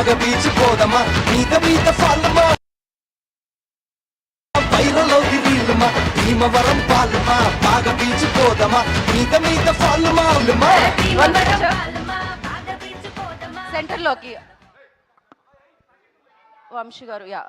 బాగా బీచిపోదమా మీద మీద ఫాలమా వైరలోకి వీలుమా భీమవరం పాలుమా బాగా బీచిపోదమా మీద మీద ఫాలమా సెంటర్లోకి వంశీ గారు యా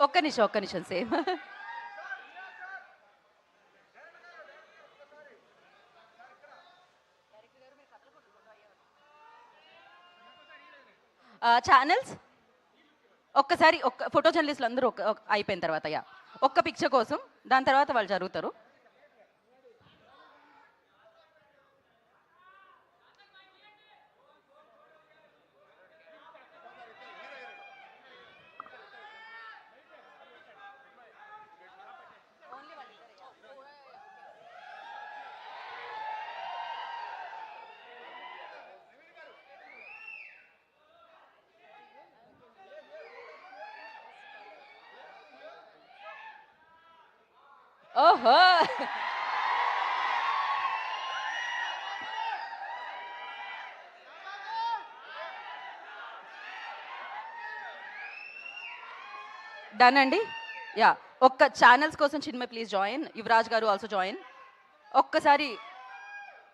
ఒక్క నిమిషం సేమ్ ఛానల్స్ ఒక్కసారి ఒక్క ఫోటో జర్నలిస్టులు అందరూ అయిపోయిన తర్వాత యా ఒక్క పిక్చర్ కోసం దాని తర్వాత వాళ్ళు జరుగుతారు. ఓహో డన్ అండి యా ఒక్క ఛానల్స్ కోసం చిన్మయ్ ప్లీజ్ జాయిన్, యువరాజ్ గారు ఆల్సో జాయిన్. ఒక్కసారి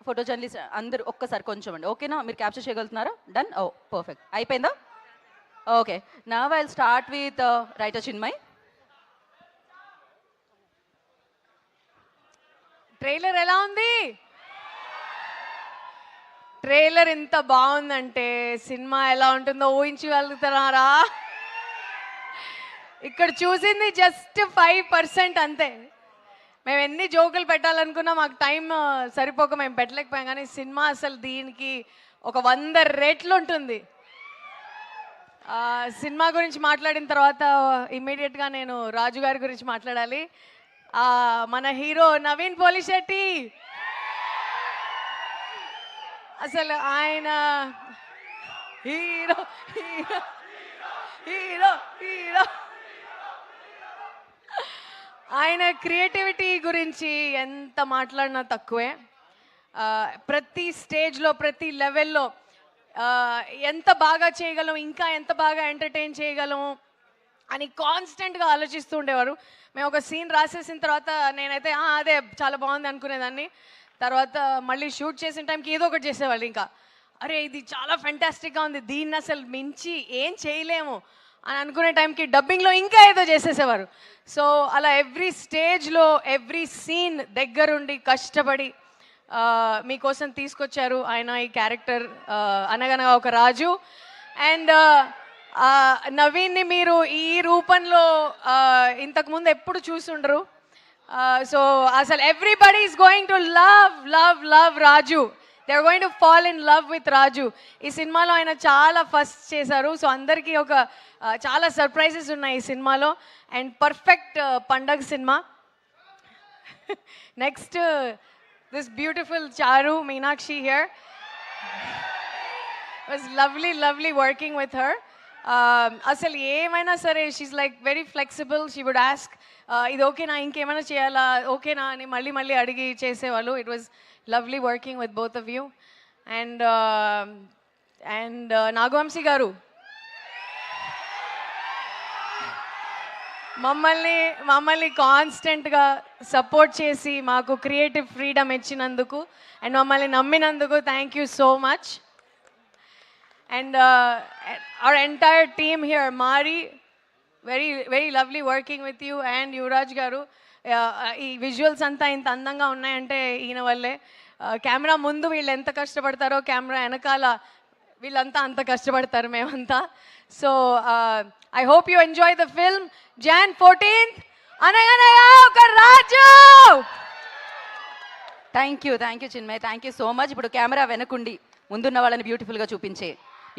ఫోటో జర్నలిస్ట్ అందరూ ఒక్కసారి కొంచెం అండి ఓకేనా, మీరు క్యాప్చర్ చేయగలుగుతున్నారా? డన్ ఓ పర్ఫెక్ట్ అయిపోయిందా? Okay now I will start with writer Chinmay. Trailer ఎలా ఉంది? ట్రైలర్ ఎంత బాగుందంటే సినిమా ఎలా ఉంటుందో ఊహించగలుగుతున్నారా? ఇక్కడ చూసింది జస్ట్ 5% అంతే. మేము ఎన్ని జోకులు పెట్టాలనుకున్నా మాకు టైం సరిపోక మేము పెట్టలేకపోయాం, కానీ సినిమా అసలు దీనికి ఒక 100 రెట్లు ఉంటుంది. సినిమా గురించి మాట్లాడిన తర్వాత ఇమ్మీడియట్గా నేను రాజు గారి గురించి మాట్లాడాలి. మన హీరో నవీన్ పోలిశెట్టి అసలు ఆయన హీరో హీరో హీరో హీరో ఆయన క్రియేటివిటీ గురించి ఎంత మాట్లాడినా తక్కువే. ప్రతి స్టేజ్లో ప్రతి లెవెల్లో ఎంత బాగా చేయగలం, ఇంకా ఎంత బాగా ఎంటర్టైన్ చేయగలము అని కాన్స్టెంట్గా ఆలోచిస్తూ ఉండేవారు. మేము ఒక సీన్ రాసేసిన తర్వాత నేనైతే అదే చాలా బాగుంది అనుకునేదాన్ని. తర్వాత మళ్ళీ షూట్ చేసిన టైంకి ఏదో ఒకటి చేసేవాళ్ళు. ఇంకా అరే ఇది చాలా ఫెంటాస్టిక్గా ఉంది, దీన్ని అసలు మించి ఏం చేయలేము అని అనుకునే టైంకి డబ్బింగ్లో ఇంకా ఏదో చేసేసేవారు. సో అలా ఎవ్రీ స్టేజ్లో ఎవ్రీ సీన్ దగ్గరుండి కష్టపడి మీకోసం తీసుకొచ్చారు ఆయన ఈ క్యారెక్టర్ అనగనగా ఒక రాజు. అండ్ నవీన్ని మీరు ఈ రూపంలో ఇంతకుముందు ఎప్పుడు చూసుండరు. సో అసలు everybody is going to love love love Raju. They are going to fall in love with Raju. ఈ సినిమాలో ఆయన చాలా ఫస్ట్ చేశారు. సో అందరికీ ఒక చాలా సర్ప్రైజెస్ ఉన్నాయి ఈ సినిమాలో. అండ్ పర్ఫెక్ట్ పండగ cinema. Next this beautiful Charu Meenakshi here. It was lovely working with her. అసలు ఏమైనా సరే she like very flexible. She would ask ఇది ఓకేనా, ఇంకేమైనా చేయాలా, ఓకేనా అని మళ్ళీ అడిగి చేసేవాళ్ళు. It was lovely working with both of you. And Nagavamsi గారు మమ్మల్ని కాన్స్టెంట్గా సపోర్ట్ చేసి మాకు క్రియేటివ్ ఫ్రీడమ్ ఇచ్చినందుకు అండ్ మమ్మల్ని నమ్మినందుకు thank you so much. And our entire team here, Mari, very lovely working with you. And Yuvraj గారు, ఈ విజువల్స్ అంతా ఇంత అందంగా ఉన్నాయంటే ఈయన వల్లే. కెమెరా ముందు వీళ్ళు ఎంత కష్టపడతారో కెమెరా వెనకాల వీళ్ళంతా అంత కష్టపడతారు మేమంతా. So I hope you enjoy the film. Jan 14th Anaganaga Oka Raju. Thank you Chinmay, thank you so much. ఇప్పుడు కెమెరా వెనకుండి ముందున్న వాళ్ళని బ్యూటిఫుల్గా చూపించే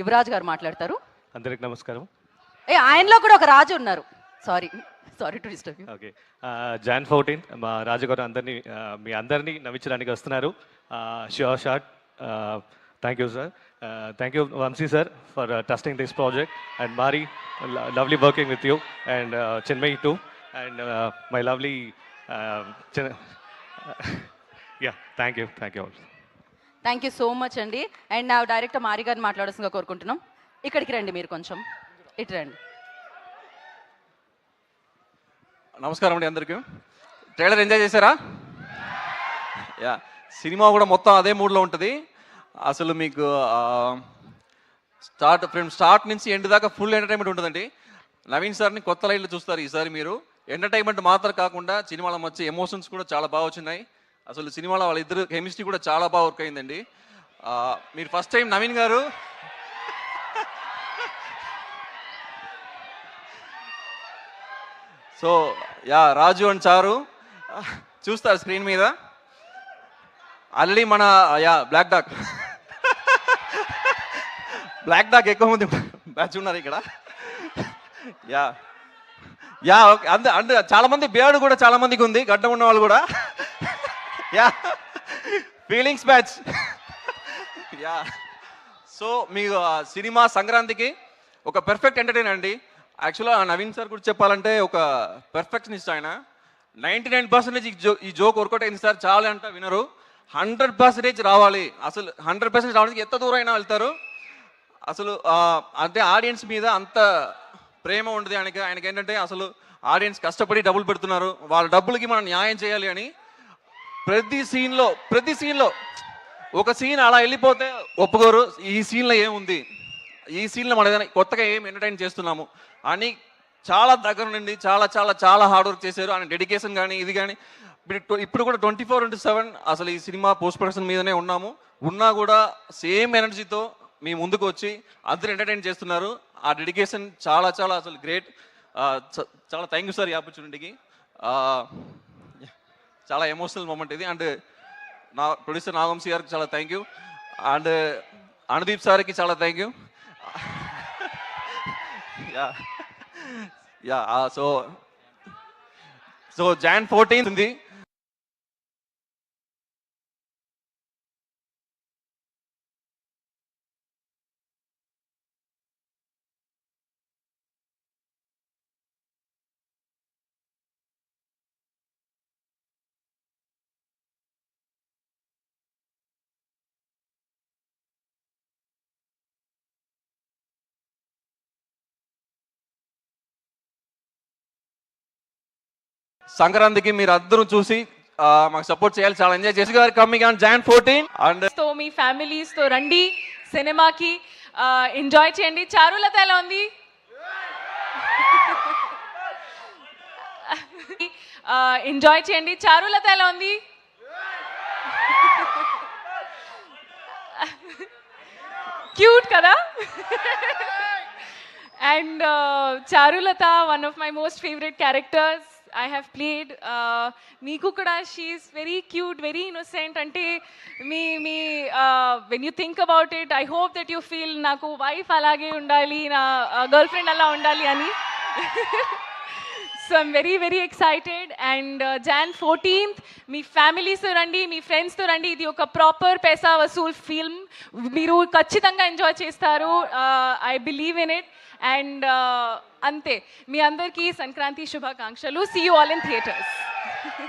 యువరాజ్ గారు మాట్లాడతారు. అందరికి నమస్కారం. ఆయనలో కూడా ఒక రాజు ఉన్నారు. Sorry to disturb you. Okay, Jan 14th మా రాజుగారు అందరినీ మీ అందరినీ నవ్వించడానికి వస్తున్నారు. Sure shot. Thank you sir. Thank you Vamsi sir for trusting this project, and Mari, lovely working with you, and Chinmay too, and my lovely yeah, thank you all. Thank you so much అండి. And నా director మారి గారిని మాట్లాడాల్సిందిగా కోరుకుంటున్నాం. ఇక్కడికి రండి, మీరు కొంచెం ఇటు రండి. నమస్కారం అండి అందరికీ. ట్రైలర్ ఎంజాయ్ చేశారా? యా, సినిమా కూడా మొత్తం అదే మూడ్లో ఉంటుంది. అసలు మీకు స్టార్ట్ నుంచి ఎండ్ దాకా ఫుల్ ఎంటర్టైన్మెంట్ ఉంటుందండి. నవీన్ సార్ని కొత్త లైన్లో చూస్తారు ఈసారి మీరు. ఎంటర్టైన్మెంట్ మాత్రం కాకుండా సినిమాలో వచ్చే ఎమోషన్స్ కూడా చాలా బాగా వచ్చినాయి. అసలు సినిమాలో వాళ్ళిద్దరు కెమిస్ట్రీ కూడా చాలా బాగా వర్క్ అయిందండి. మీరు ఫస్ట్ టైం నవీన్ గారు సో యా, రాజు అండ్ చారు చూస్తారు స్క్రీన్ మీద. ఆల్రెడీ మన యా బ్లాక్ డాగ్ ఎక్కువ మంది బ్యాచ్ ఉన్నారు ఇక్కడ. యా యా ఓకే, అందు చాలా మంది బేర్డ్ కూడా చాలా మందికి ఉంది, గడ్డం ఉన్న వాళ్ళు కూడా. Yeah, feelings batch. Yeah, so మీకు సినిమా సంక్రాంతికి ఒక పెర్ఫెక్ట్ ఎంటర్టైన్ అండి. యాక్చువల్గా నవీన్ సార్ గురించి చెప్పాలంటే ఒక పెర్ఫెక్షనిస్ట్ ఆయన. 99% ఈ జోక్ వర్కౌట్ అయింది సార్. చాలా అంట వినరు. 100% రావాలి. అసలు 100% రావడానికి ఎంత దూరం అయినా వెళ్తారు. అసలు అంటే ఆడియన్స్ మీద అంత ప్రేమ ఉండదు ఆయనకి ఏంటంటే అసలు ఆడియన్స్ కష్టపడి డబ్బులు పెడుతున్నారు, వాళ్ళ డబ్బులకి మనం న్యాయం చేయాలి అని ప్రతి సీన్లో ఒక సీన్ అలా వెళ్ళిపోతే ఒప్పుకోరు. ఈ సీన్లో ఏముంది, ఈ సీన్లో మనం ఏదైనా కొత్తగా ఏం ఎంటర్టైన్ చేస్తున్నాము అని చాలా దగ్గర నుండి చాలా హార్డ్ వర్క్ చేశారు. ఆయన డెడికేషన్ కానీ ఇది కానీ. ఇప్పుడు కూడా 24/7 అసలు ఈ సినిమా పోస్ట్ ప్రొడక్షన్ మీదనే ఉన్నా కూడా సేమ్ ఎనర్జీతో మీ ముందుకు వచ్చి అందరూ ఎంటర్టైన్ చేస్తున్నారు. ఆ డెడికేషన్ చాలా అసలు గ్రేట్. చాలా థ్యాంక్ యూ సార్ ఈ ఆపర్చునిటీకి. చాలా ఎమోషనల్ మూమెంట్ ఇది. అండ్ నా ప్రొడ్యూసర్ నాగవంశీ గారికి చాలా థ్యాంక్ యూ. అండ్ అనుదీప్ సార్కి చాలా thank you. Yeah so Jan 14th ఉంది. సంక్రాంతికి మీరు అందరూ చూసి మాకు సపోర్ట్ చేయాలి, చాలా ఎంజాయ్ చేసి గారు కమింగ్ ఆన్ Jan 14. అండ్ తో మీ ఫ్యామిలీస్ తో రండి సినిమాకి, ఎంజాయ్ చేయండి. చారులత ఎలా ఉంది? ఎంజాయ్ చేయండి. చారులత ఎలా ఉంది? క్యూట్ కదా? And Charulata, one of my most favorite characters I have played. Meeku kuda, she is very cute, very innocent. Ante when you think about it, I hope that you feel naku wife alage undali, na girlfriend alla undali ani. So I'm very excited. And Jan 14th, me families రండి, మీ ఫ్రెండ్స్తో రండి. ఇది ఒక proper పైసా Vasool film. మీరు ఖచ్చితంగా enjoy చేస్తారు. I believe in it. And అంతే, మీ అందరికీ సంక్రాంతి శుభాకాంక్షలు. See you all in theatres.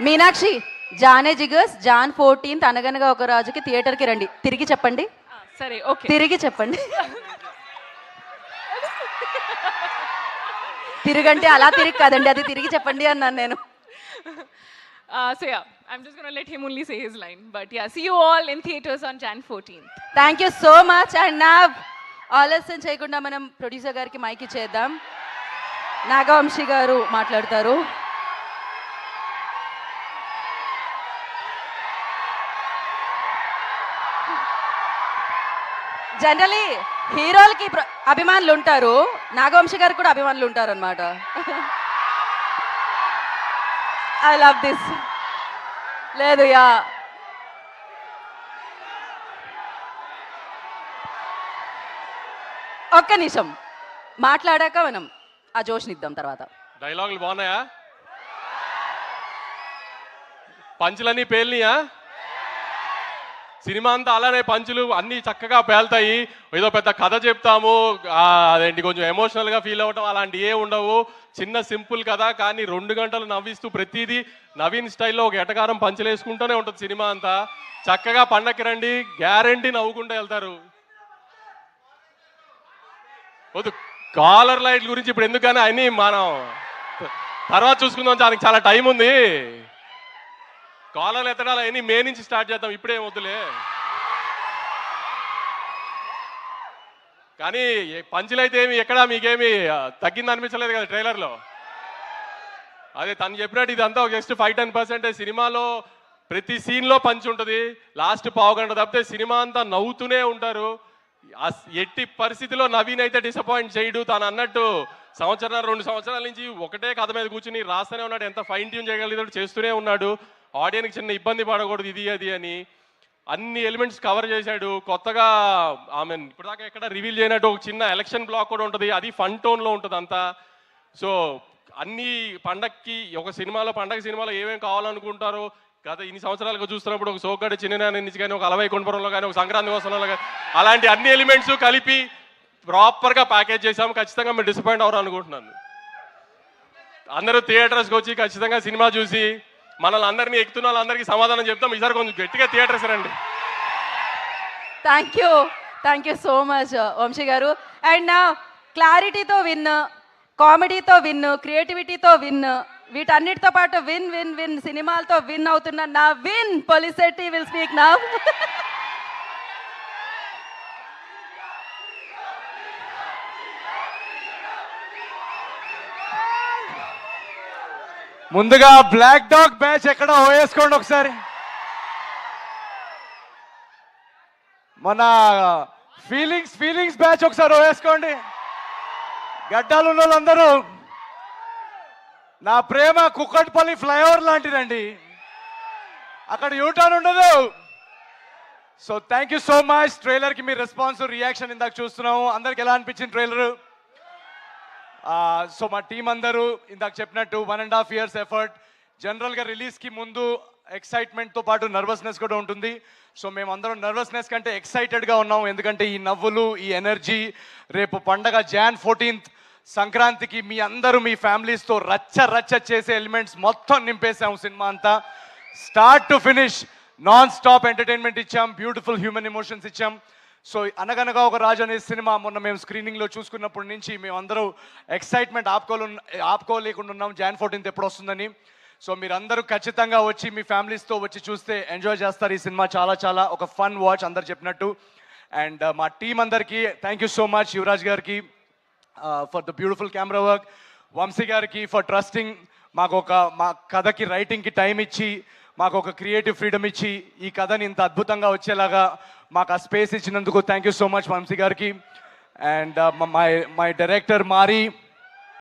Meenakshi, జానే జిగర్స్ Jan 14th అనగనగా ఒక రాజుకి థియేటర్కి రండి. తిరిగి చెప్పండి. సరే ఓకే. తిరిగి చెప్పండి. తిరుగంటే అలా తిరిగి కాదండి, అది తిరిగి చెప్పండి అన్నాను నేను. So yeah, I'm just gonna let him only say his line. But yeah, see you all in theaters on Jan 14th. Thank you so much. And నా ఆలస్యం చేయకుండా మనం ప్రొడ్యూసర్ గారికి మైక్ ఇచ్చేద్దాం. నాగవంశీ గారు మాట్లాడతారు. జనరలీ హీరోలకి అభిమానులు ఉంటారు, నాగవంశీ గారికి కూడా అభిమానులు ఉంటారు అనమాట. I love this. లేదు యా, ఒక్క నిమిషం మాట్లాడాక మనం ఆ జోష్నిద్దాం తర్వాత. డైలాగులు బాగున్నాయా? పంచులన్నీ పేలినాయా? సినిమా అంతా అలానే పంచులు అన్నీ చక్కగా పేలుతాయి. ఏదో పెద్ద కథ చెప్తాము, అదేంటి కొంచెం ఎమోషనల్గా ఫీల్ అవ్వటం అలాంటి ఏ ఉండవు. చిన్న సింపుల్ కథ, కానీ 2 గంటలు నవ్విస్తూ ప్రతిదీ నవీన్ స్టైల్లో ఒక ఎటకారం పంచులు వేసుకుంటూనే ఉంటుంది సినిమా అంతా. చక్కగా పండక్కి రండి, గ్యారంటీ నవ్వుకుంటూ వెళ్తారు. వద్దు, కాలర్ లైట్ గురించి ఇప్పుడు ఎందుకని అన్నీ మనం తర్వాత చూసుకుందాం, దానికి చాలా టైం ఉంది. కాలర్లు ఎత్తడాలు అవన్నీ మే నుంచి స్టార్ట్ చేద్దాం, ఇప్పుడేం వద్దులే. కానీ పంచులైతే ఏమి ఎక్కడా మీకేమి తగ్గింది అనిపించలేదు కదా ట్రైలర్లో. అదే తను చెప్పినట్టు ఇదంతా జస్ట్ 5-10% సినిమాలో ప్రతి సీన్లో పంచ్ ఉంటుంది. లాస్ట్ పావు గంట తప్పితే సినిమా అంతా నవ్వుతూనే ఉంటారు. ఎట్టి పరిస్థితిలో నవీన్ అయితే డిసప్పాయింట్ చేయడు. తను అన్నట్టు 1-2 సంవత్సరాల నుంచి ఒకటే కథ మీద కూర్చుని రాస్తూనే ఉన్నాడు. ఎంత ఫైన్ ట్యూన్ చేయగలిగాడు చేస్తూనే ఉన్నాడు. ఆడియన్కి చిన్న ఇబ్బంది పడకూడదు ఇది అది అని అన్ని ఎలిమెంట్స్ కవర్ చేశాడు. కొత్తగా ఆమె ఇప్పటిదాకా ఎక్కడ రివీల్ చేయనట్టు ఒక చిన్న ఎలక్షన్ బ్లాక్ కూడా ఉంటుంది, అది ఫన్ టోన్లో ఉంటుంది అంతా. సో అన్ని పండక్కి ఒక సినిమాలో పండగ సినిమాలో ఏమేమి కావాలనుకుంటారో గత ఇన్ని సంవత్సరాలుగా చూస్తున్నప్పుడు ఒక సోగ్గాడి చిన్న నుంచి కానీ ఒక అలవై కొండపురంలో కానీ ఒక సంక్రాంతి కోసంలో కానీ అలాంటి అన్ని ఎలిమెంట్స్ కలిపి ప్రాపర్గా ప్యాకేజ్ చేసాము. ఖచ్చితంగా మీరు డిసప్పాయింట్ అవ్వరు అనుకుంటున్నాను. అందరూ థియేటర్స్కి వచ్చి ఖచ్చితంగా సినిమా చూసి మనల్ని అందరినీ ఎక్కుతున్న వాళ్ళందరికీ సమాధానం చెప్తాం. ఈసారి కొంచెం గట్టిగా థియేటర్స్ రండి. Thank you so much Vamsi గారు. అండ్ నా క్లారిటీతో విన్, కామెడీతో విన్, క్రియేటివిటీతో విన్, వీటన్నిటితో పాటు విన్ విన్ విన్ సినిమాలతో విన్ అవుతున్న Naveen Polishetty will speak now. ముందుగా బ్లాక్ డాగ్ బ్యాచ్ ఎక్కడ వేసుకోండి ఒకసారి. మన ఫీలింగ్స్ బ్యాచ్ ఒకసారి వేసుకోండి. గడ్డాలు ఉన్న వాళ్ళందరూ, నా ప్రేమ కుక్కట్పల్లి ఫ్లైఓవర్ లాంటిదండి, అక్కడ యూటర్న్ ఉండదు. So thank you so much. ట్రైలర్కి మీ రెస్పాన్స్ రియాక్షన్ ఇందాక చూస్తున్నాము. అందరికి ఎలా అనిపించింది ట్రైలరు? సో మా టీం అందరూ ఇందాక చెప్పినట్టు 1.5 years ఎఫర్ట్. జనరల్గా రిలీజ్కి ముందు ఎక్సైట్మెంట్తో పాటు నర్వస్నెస్ కూడా ఉంటుంది. సో మేమందరం నర్వస్నెస్ కంటే ఎక్సైటెడ్గా ఉన్నాం, ఎందుకంటే ఈ నవ్వులు, ఈ ఎనర్జీ, రేపు పండగ Jan 14th సంక్రాంతికి మీ అందరూ మీ ఫ్యామిలీస్తో రచ్చ చేసే ఎలిమెంట్స్ మొత్తం నింపేసాం. సినిమా అంతా start to finish non stop entertainment ఇచ్చాం, బ్యూటిఫుల్ హ్యూమన్ ఎమోషన్స్ ఇచ్చాం. సో అనగనగా ఒక రాజు అనే సినిమా మొన్న మేము స్క్రీనింగ్లో చూసుకున్నప్పటి నుంచి మేమందరూ ఎక్సైట్మెంట్ ఆపుకోలేకుండా ఉన్నాం Jan 14th ఎప్పుడు వస్తుందని. సో మీరందరూ ఖచ్చితంగా వచ్చి మీ ఫ్యామిలీస్తో వచ్చి చూస్తే ఎంజాయ్ చేస్తారు. ఈ సినిమా చాలా ఒక ఫన్ వాచ్ అందరు చెప్పినట్టు. అండ్ మా టీం అందరికీ thank you so much. Yuvraj గారికి for the beautiful camera work, Vamsi గారికి ఫర్ ట్రస్టింగ్, మా కథకి రైటింగ్కి టైం ఇచ్చి మాకు ఒక క్రియేటివ్ ఫ్రీడమ్ ఇచ్చి ఈ కథని ఇంత అద్భుతంగా వచ్చేలాగా మాకు ఆ స్పేస్ ఇచ్చినందుకు thank you so much Vamsi గారికి. అండ్ మై డైరెక్టర్ మారి,